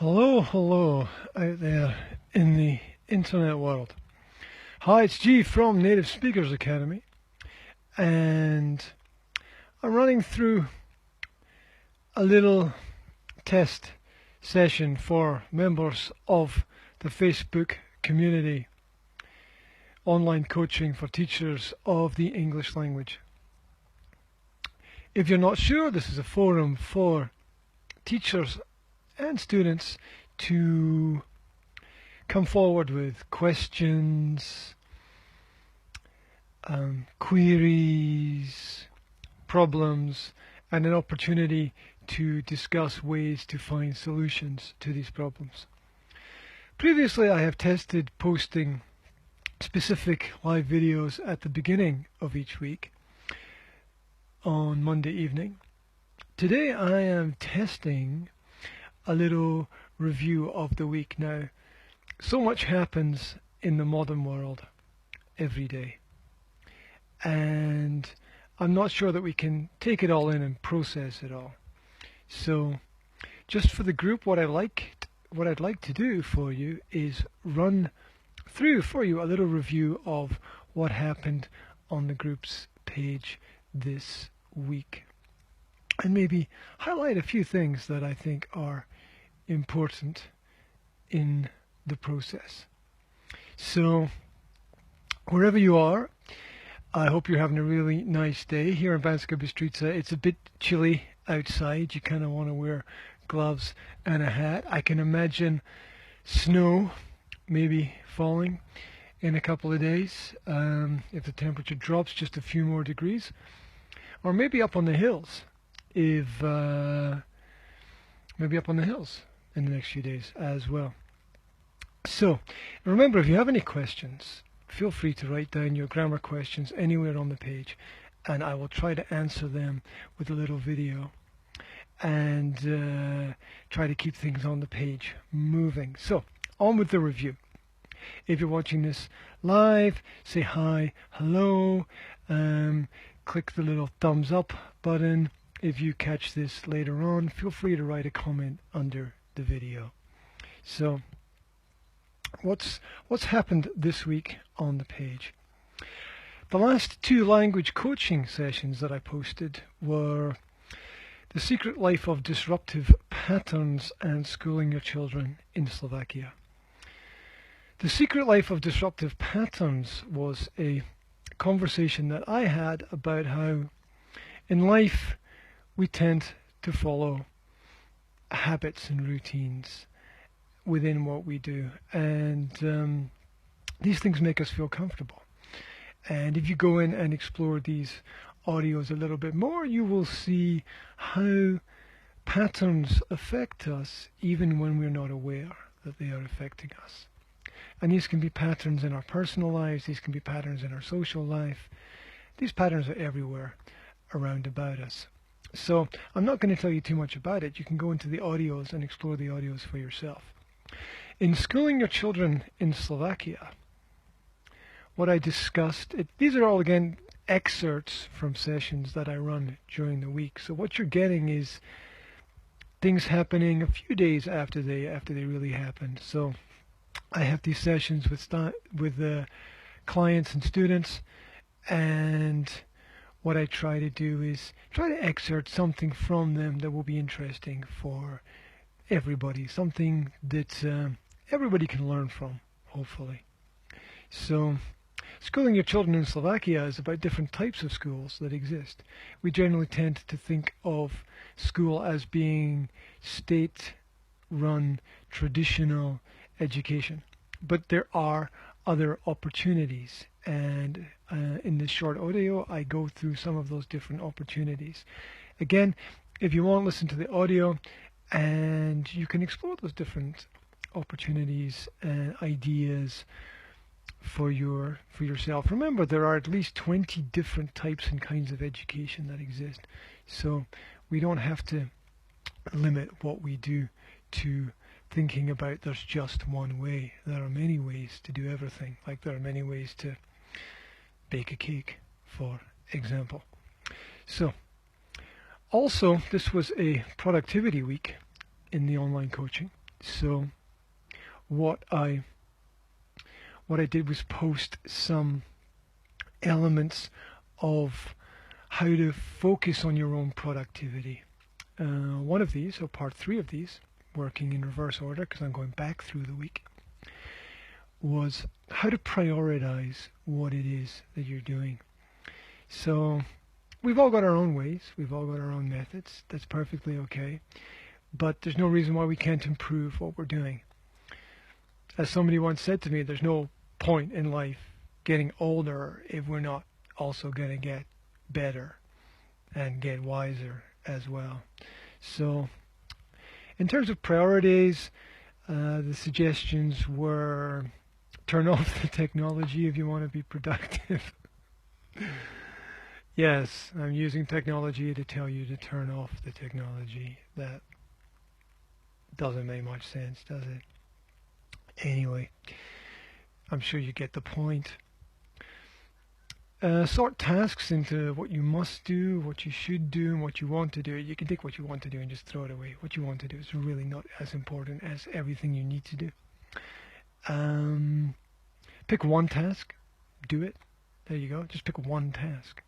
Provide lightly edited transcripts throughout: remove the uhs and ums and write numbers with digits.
Hello, hello out there in the internet world. Hi, it's G from Native Speakers Academy, and I'm running through a little test session for members of the Facebook community, online coaching for teachers of the English language. If you're not sure, this is a forum for teachers and students to come forward with questions, queries, problems, and an opportunity to discuss ways to find solutions to these problems. Previously, I have tested posting specific live videos at the beginning of each week on Monday evening. Today I am testing a little review of the week. Now, so much happens in the modern world every day, and I'm not sure that we can take it all in and process it all. So just for the group, what I'd like to do for you is run through for you a little review of what happened on the group's page this week, and maybe highlight a few things that I think are important in the process. So wherever you are, I hope you're having a really nice day. Here in Banska Bystrica, it's a bit chilly outside. You kind of want to wear gloves and a hat. I can imagine snow maybe falling in a couple of days if the temperature drops just a few more degrees, or maybe up on the hills in the next few days as well. So remember, if you have any questions, feel free to write down your grammar questions anywhere on the page, and I will try to answer them with a little video and try to keep things on the page moving. So on with the review. If you're watching this live, say hi, hello, click the little thumbs up button. If you catch this later on, feel free to write a comment under the video. So what's happened this week on the page? The last two language coaching sessions that I posted were The Secret Life of Disruptive Patterns and Schooling Your Children in Slovakia. The Secret Life of Disruptive Patterns was a conversation that I had about how in life we tend to follow habits and routines within what we do, and these things make us feel comfortable. And if you go in and explore these audios a little bit more, you will see how patterns affect us even when we're not aware that they are affecting us. And these can be patterns in our personal lives, these can be patterns in our social life. These patterns are everywhere around about us. So I'm not going to tell you too much about it. You can go into the audios and explore the audios for yourself. In Schooling Your Children in Slovakia, what I discussed, these are all again excerpts from sessions that I run during the week. So what you're getting is things happening a few days after they really happened. So I have these sessions with clients and students, and what I try to do is try to excerpt something from them that will be interesting for everybody, something that everybody can learn from, hopefully. So Schooling Your Children in Slovakia is about different types of schools that exist. We generally tend to think of school as being state-run, traditional education, but there are other opportunities, and in this short audio I go through some of those different opportunities. Again, if you want, listen to the audio and you can explore those different opportunities and ideas for yourself. Remember, there are at least 20 different types and kinds of education that exist, so we don't have to limit what we do to thinking about there's just one way. There are many ways to do everything, like there are many ways to bake a cake, for example. So also, this was a productivity week in the online coaching. So what I did was post some elements of how to focus on your own productivity. One of these, or part 3 of these, working in reverse order because I'm going back through the week, was how to prioritize what it is that you're doing. So we've all got our own ways, we've all got our own methods, that's perfectly okay, but there's no reason why we can't improve what we're doing. As somebody once said to me, there's no point in life getting older if we're not also going to get better and get wiser as well. So in terms of priorities, the suggestions were turn off the technology if you want to be productive. Yes, I'm using technology to tell you to turn off the technology. That doesn't make much sense, does it? Anyway, I'm sure you get the point. Sort tasks into what you must do, what you should do, and what you want to do. You can take what you want to do and just throw it away. What you want to do is really not as important as everything you need to do. Pick one task, do it. There you go. Just pick one task.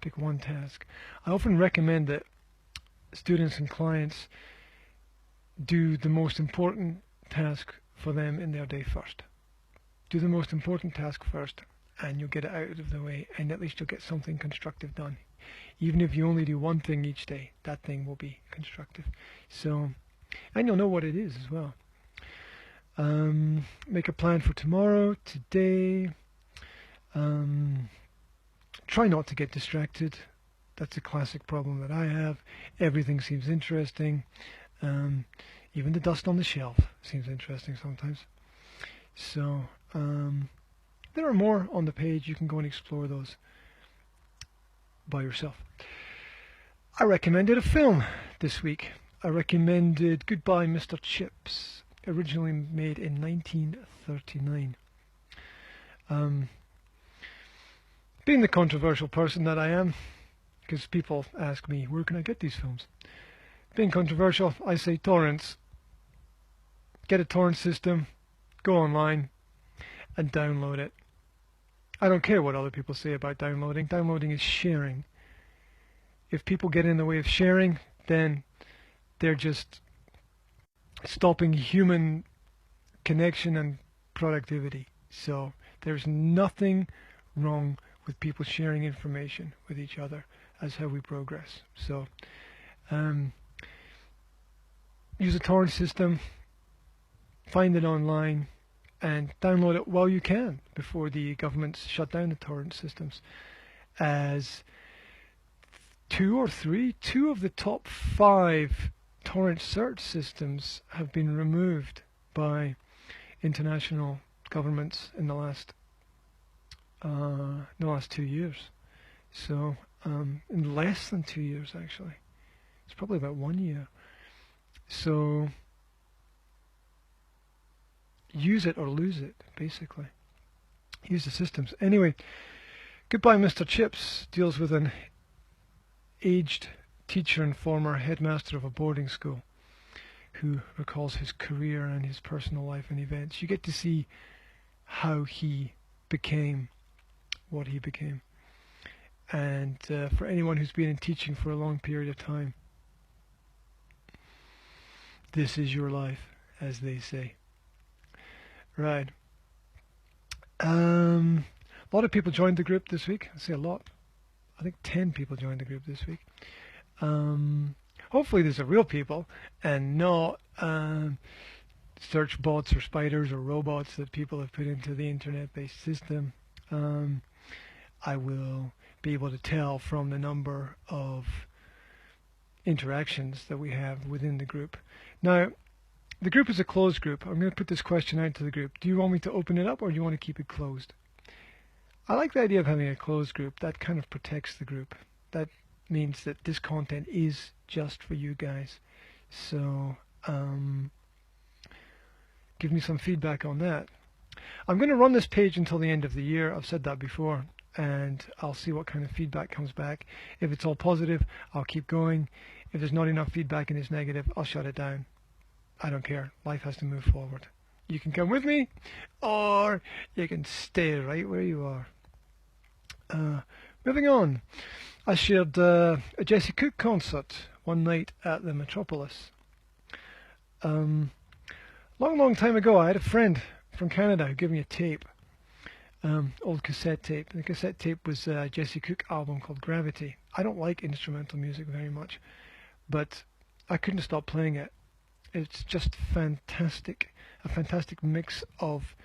Pick one task. I often recommend that students and clients do the most important task for them in their day first. Do the most important task first, and you'll get it out of the way, and at least you'll get something constructive done. Even if you only do one thing each day, that thing will be constructive. So, and you'll know what it is as well. Make a plan for tomorrow, today. Try not to get distracted. That's a classic problem that I have. Everything seems interesting. Even the dust on the shelf seems interesting sometimes. So there are more on the page. You can go and explore those by yourself. I recommended a film this week. I recommended Goodbye Mr. Chips, originally made in 1939. Being the controversial person that I am, because people ask me, where can I get these films? Being controversial, I say torrents. Get a torrent system, go online, and download it. I don't care what other people say about downloading. Downloading is sharing. If people get in the way of sharing, then they're just stopping human connection and productivity. So there's nothing wrong with people sharing information with each other. That's how we progress. So use a torrent system, find it online, and download it while you can before the governments shut down the torrent systems. As two of the top 5 torrent search systems have been removed by international governments in the last 2 years. So in less than 2 years, actually. It's probably about 1 year. So use it or lose it, basically. Use the systems. Anyway, Goodbye Mr. Chips deals with an aged teacher and former headmaster of a boarding school who recalls his career and his personal life and events. You get to see how he became what he became. And for anyone who's been in teaching for a long period of time, this is your life, as they say. Right. A lot of people joined the group this week. I say a lot. I think 10 people joined the group this week. Hopefully there's a real people and not search bots or spiders or robots that people have put into the internet-based system. I will be able to tell from the number of interactions that we have within the group. Now, the group is a closed group. I'm going to put this question out to the group. Do you want me to open it up or do you want to keep it closed? I like the idea of having a closed group. That kind of protects the group. That means that this content is just for you guys. So give me some feedback on that. I'm going to run this page until the end of the year. I've said that before, and I'll see what kind of feedback comes back. If it's all positive, I'll keep going. If there's not enough feedback and it's negative, I'll shut it down. I don't care. Life has to move forward. You can come with me, or you can stay right where you are. Moving on, I shared a Jesse Cook concert one night at the Metropolis. Long time ago, I had a friend from Canada who gave me a tape, old cassette tape. And the cassette tape was a Jesse Cook album called Gravity. I don't like instrumental music very much, but I couldn't stop playing it. It's just fantastic, a fantastic mix of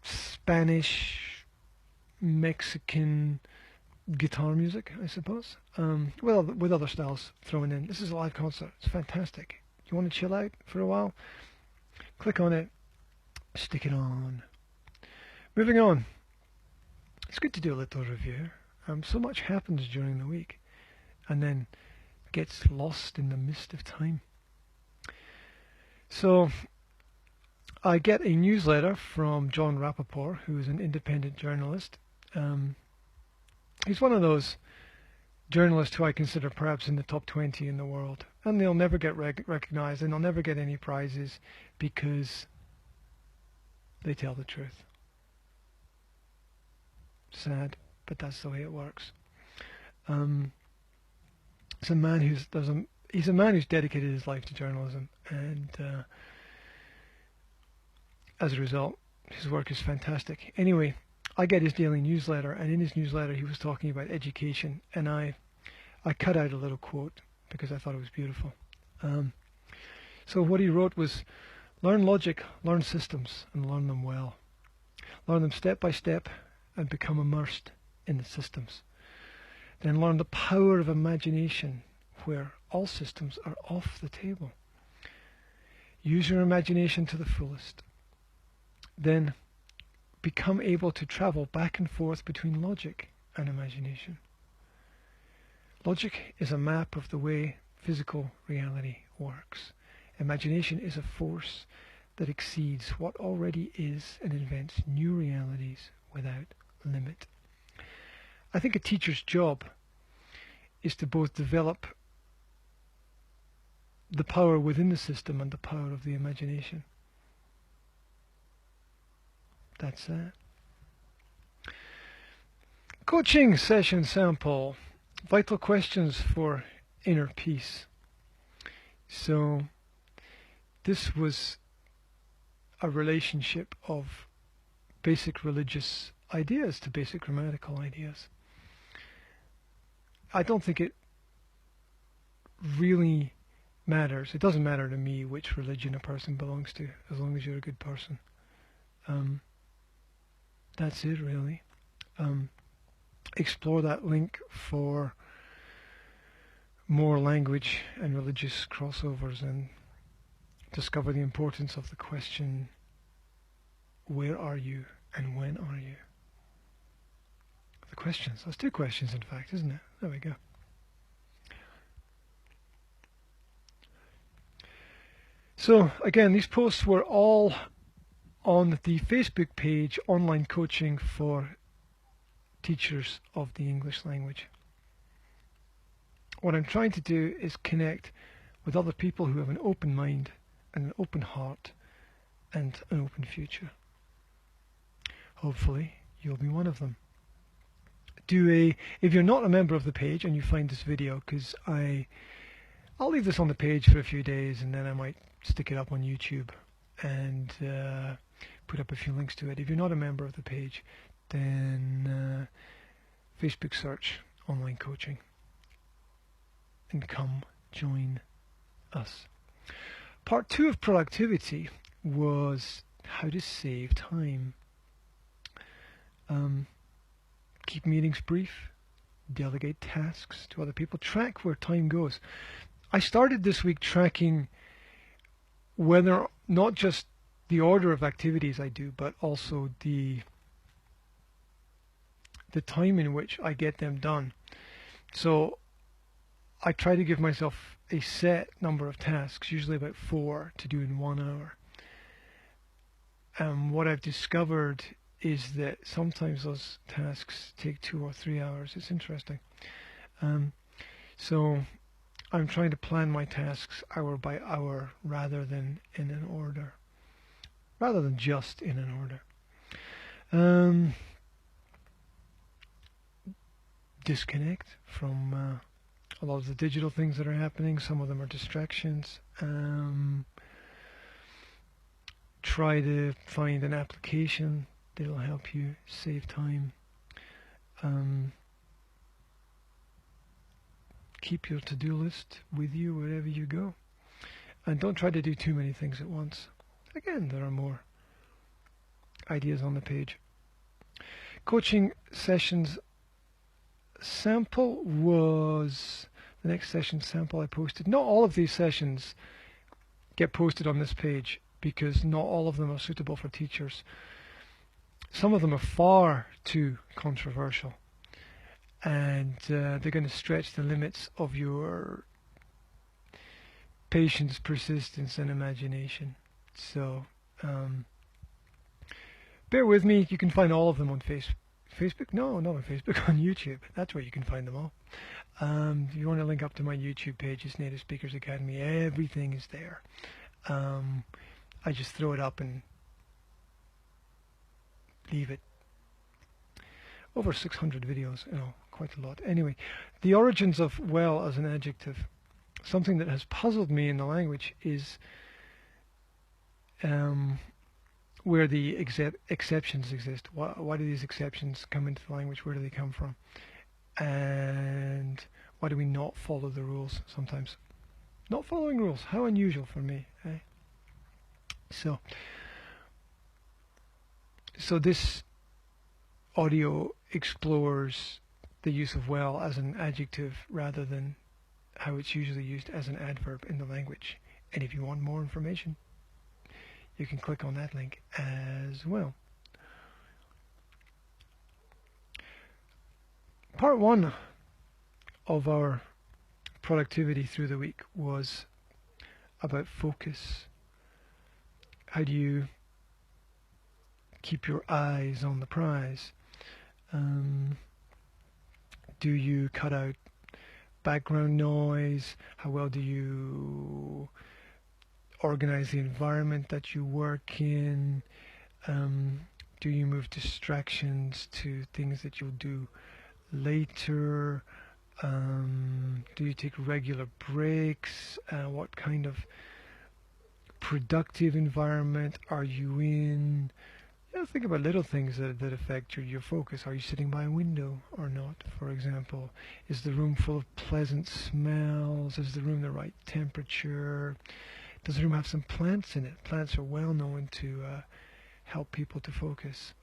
Spanish, Mexican guitar music, I suppose, with other styles thrown in. This is a live concert. It's fantastic. You want to chill out for a while? Click on it, stick it on. Moving on. It's good to do a little review. So much happens during the week and then gets lost in the mist of time. So I get a newsletter from John Rappaport, who is an independent journalist. He's one of those journalists who I consider perhaps in the top 20 in the world, and they'll never get recognized, and they'll never get any prizes because they tell the truth. Sad, but that's the way it works. It's a man he's a man who's dedicated his life to journalism, and as a result, his work is fantastic. Anyway, I get his daily newsletter, and in his newsletter he was talking about education, and I cut out a little quote because I thought it was beautiful. So what he wrote was, learn logic, learn systems, and learn them well. Learn them step by step and become immersed in the systems. Then learn the power of imagination, where all systems are off the table. Use your imagination to the fullest. Then become able to travel back and forth between logic and imagination. Logic is a map of the way physical reality works. Imagination is a force that exceeds what already is and invents new realities without limit. I think a teacher's job is to both develop the power within the system and the power of the imagination. That's that. Coaching session sample. Vital questions for inner peace. So this was a relationship of basic religious ideas to basic grammatical ideas. I don't think it really matters. It doesn't matter to me which religion a person belongs to, as long as you're a good person. That's it, really. Explore that link for more language and religious crossovers, and discover the importance of the question, where are you and when are you? The questions. That's two questions, in fact, isn't it? There we go. So, again, these posts were all on the Facebook page, Online Coaching for Teachers of the English Language. What I'm trying to do is connect with other people who have an open mind and an open heart and an open future. Hopefully, you'll be one of them. If you're not a member of the page and you find this video, because I'll leave this on the page for a few days and then I might stick it up on YouTube and put up a few links to it. If you're not a member of the page, then Facebook search Online Coaching and come join us. Part 2 of productivity was how to save time. Keep meetings brief, delegate tasks to other people, track where time goes. I started this week tracking whether not just the order of activities I do, but also the time in which I get them done. So I try to give myself a set number of tasks, usually about 4, to do in 1 hour. And what I've discovered is that sometimes those tasks take 2 or 3 hours. It's interesting. So I'm trying to plan my tasks hour by hour rather than in an order, rather than just in an order. Disconnect from a lot of the digital things that are happening. Some of them are distractions. Try to find an application that'll help you save time. Keep your to-do list with you wherever you go. And don't try to do too many things at once. Again, there are more ideas on the page. Coaching sessions sample was the next session sample I posted. Not all of these sessions get posted on this page because not all of them are suitable for teachers. Some of them are far too controversial, and they're going to stretch the limits of your patience, persistence, and imagination. So bear with me. You can find all of them on Facebook. No, not on Facebook, on YouTube. That's where you can find them all. If you want to link up to my YouTube page, it's Native Speakers Academy. Everything is there. I just throw it up and leave it. Over 600 videos, quite a lot. Anyway, the origins of well as an adjective. Something that has puzzled me in the language is where the exceptions exist. Why do these exceptions come into the language? Where do they come from? And why do we not follow the rules sometimes? Not following rules, how unusual for me, eh? So this audio explores the use of well as an adjective rather than how it's usually used as an adverb in the language. And if you want more information, you can click on that link as well. Part one of our productivity through the week was about focus. How do you keep your eyes on the prize? Do you cut out background noise? How well do you organize the environment that you work in? Do you move distractions to things that you'll do later? Do you take regular breaks? What kind of productive environment are you in? Think about little things that affect your focus. Are you sitting by a window or not, for example? Is the room full of pleasant smells? Is the room the right temperature? Does the room have some plants in it? Plants are well known to help people to focus.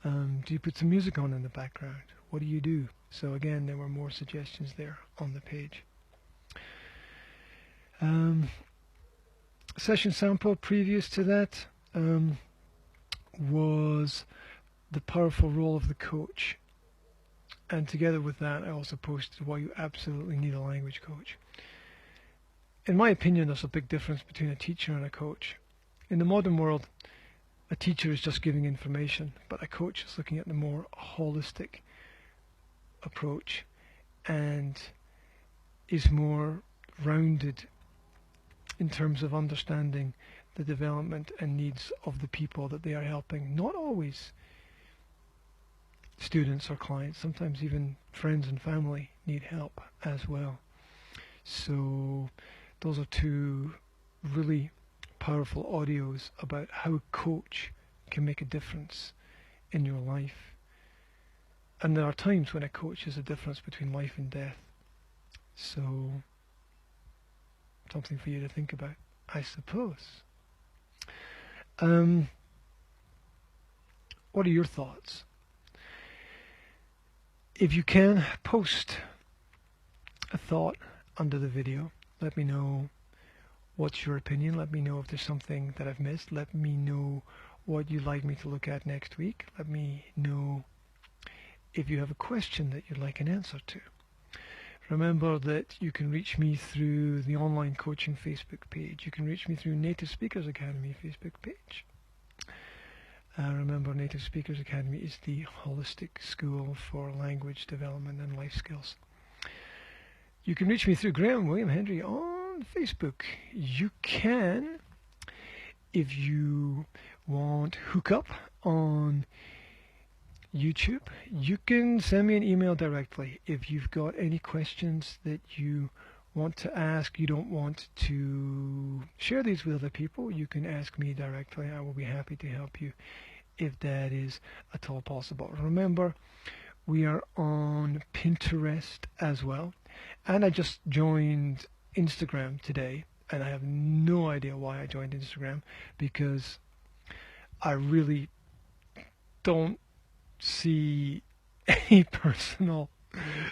Do you put some music on in the background? What do you do? So again, there were more suggestions there on the page. Session sample previous to that was the powerful role of the coach. And together with that, I also posted why you absolutely need a language coach. In my opinion, there's a big difference between a teacher and a coach. In the modern world, a teacher is just giving information, but a coach is looking at the more holistic approach and is more rounded in terms of understanding the development and needs of the people that they are helping. Not always students or clients, sometimes even friends and family need help as well. So those are two really powerful audios about how a coach can make a difference in your life. And there are times when a coach is a difference between life and death. So something for you to think about, I suppose. What are your thoughts? If you can, post a thought under the video. Let me know what's your opinion. Let me know if there's something that I've missed. Let me know what you'd like me to look at next week. Let me know if you have a question that you'd like an answer to. Remember that you can reach me through the online coaching Facebook page. You can reach me through Native Speakers Academy Facebook page. Remember, Native Speakers Academy is the holistic school for language development and life skills. You can reach me through Graham William Hendrey on Facebook. You can, if you want hook up on YouTube, you can send me an email directly. If you've got any questions that you want to ask, you don't want to share these with other people, you can ask me directly. I will be happy to help you if that is at all possible. Remember, we are on Pinterest as well, and I just joined Instagram today, and I have no idea why I joined Instagram, because I really don't see any personal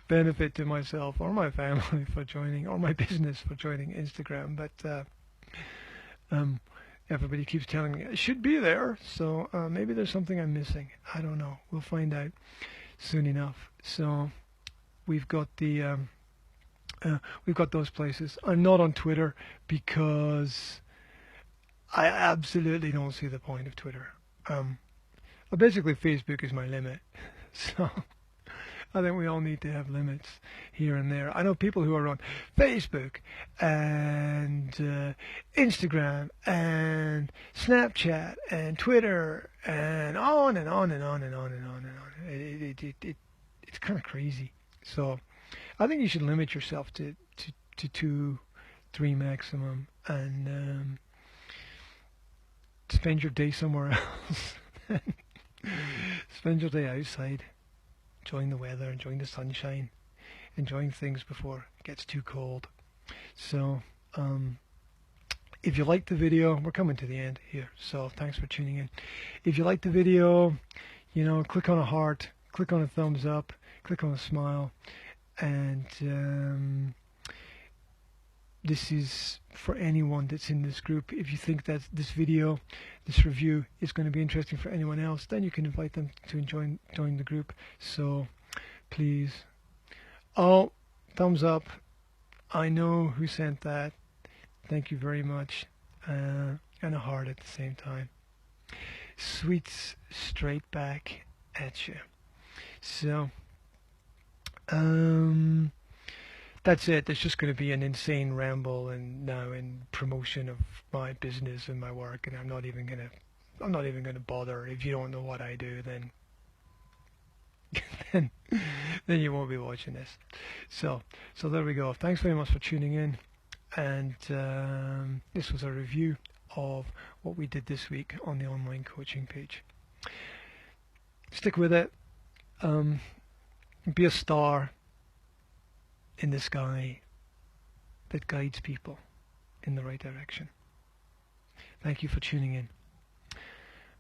benefit to myself or my family for joining, or my business for joining Instagram, but everybody keeps telling me I should be there, so maybe there's something I'm missing. I don't know. We'll find out soon enough. So we've got the we've got those places. I'm not on Twitter because I absolutely don't see the point of Twitter. Well, basically Facebook is my limit. So I think we all need to have limits here and there. I know people who are on Facebook and Instagram and Snapchat and Twitter and on and on and on and on and on and on. It's kind of crazy. So I think you should limit yourself to 2, 3 maximum, and spend your day somewhere else. Spend your day outside, enjoying the weather, enjoying the sunshine, enjoying things before it gets too cold. So if you liked the video, we're coming to the end here, so thanks for tuning in. If you liked the video, you know, click on a heart, click on a thumbs up, click on a smile, and this is for anyone that's in this group. If you think that this video, this review is going to be interesting for anyone else, then you can invite them to join the group. So please, oh, thumbs up. I know who sent that. Thank you very much. And a heart at the same time. Sweets straight back at you. So that's it. There's just going to be an insane ramble and now in promotion of my business and my work, and I'm not even gonna bother. If you don't know what I do, then then you won't be watching this. So there we go. Thanks very much for tuning in, and this was a review of what we did this week on the online coaching page. Stick with it. Be a star in the sky that guides people in the right direction. Thank you for tuning in.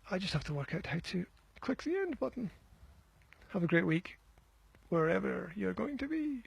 I just have to work out how to click the end button. Have a great week, wherever you're going to be.